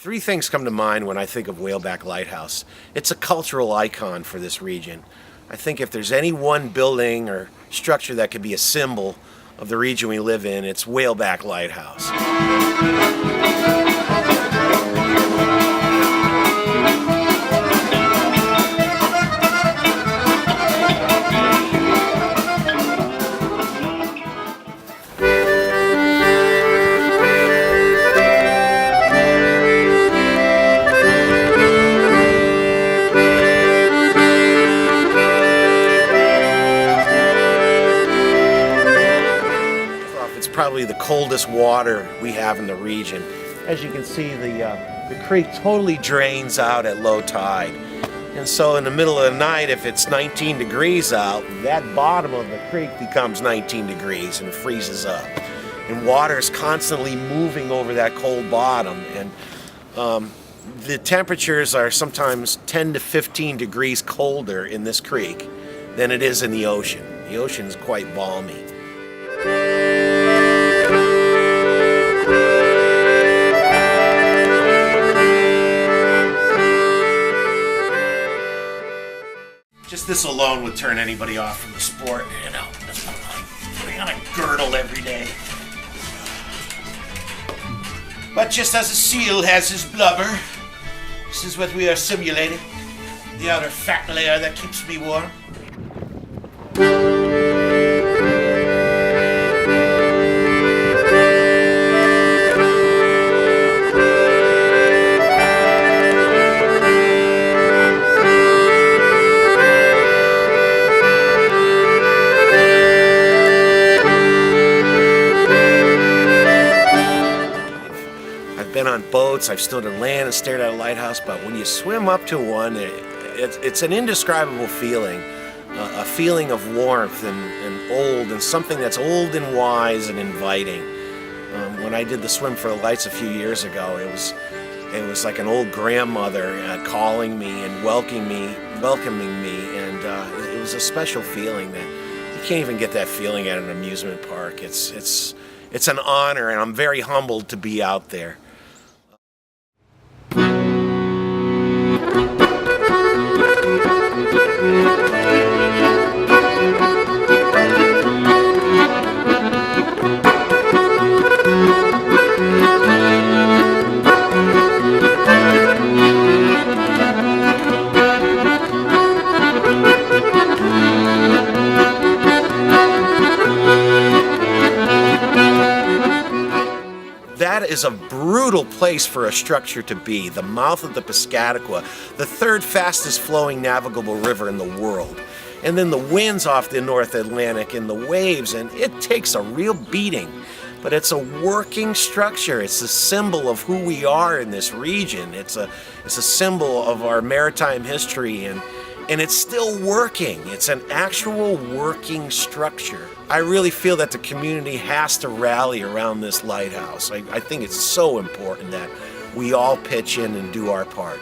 Three things come to mind when I think of Whaleback Lighthouse. It's a cultural icon for this region. I think if there's any one building or structure that could be a symbol of the region we live in, it's Whaleback Lighthouse. Probably the coldest water we have in the region. As you can see, the creek totally drains out at low tide. And so in the middle of the night, if it's 19 degrees out, that bottom of the creek becomes 19 degrees and freezes up. And water is constantly moving over that cold bottom. And the temperatures are sometimes 10 to 15 degrees colder in this creek than it is in the ocean. The ocean is quite balmy. Just this alone would turn anybody off from the sport, you know. Just putting on a girdle every day. But just as a seal has his blubber, this is what we are simulating. The outer fat layer that keeps me warm. Been on boats, I've stood on land and stared at a lighthouse, but when you swim up to one, it's an indescribable feeling, a feeling of warmth and old, and something that's old and wise and inviting. When I did the Swim for the Lights a few years ago, it was like an old grandmother calling me and welcoming me, and it was a special feeling that you can't even get that feeling at an amusement park. It's an honor, and I'm very humbled to be out there. That is a brutal place for a structure to be, the mouth of the Piscataqua, the third fastest flowing navigable river in the world. And then the winds off the North Atlantic and the waves, and it takes a real beating. But it's a working structure. It's a symbol of who we are in this region. It's a symbol of our maritime history, and it's still working. It's an actual working structure. I really feel that the community has to rally around this lighthouse. I think it's so important that we all pitch in and do our part.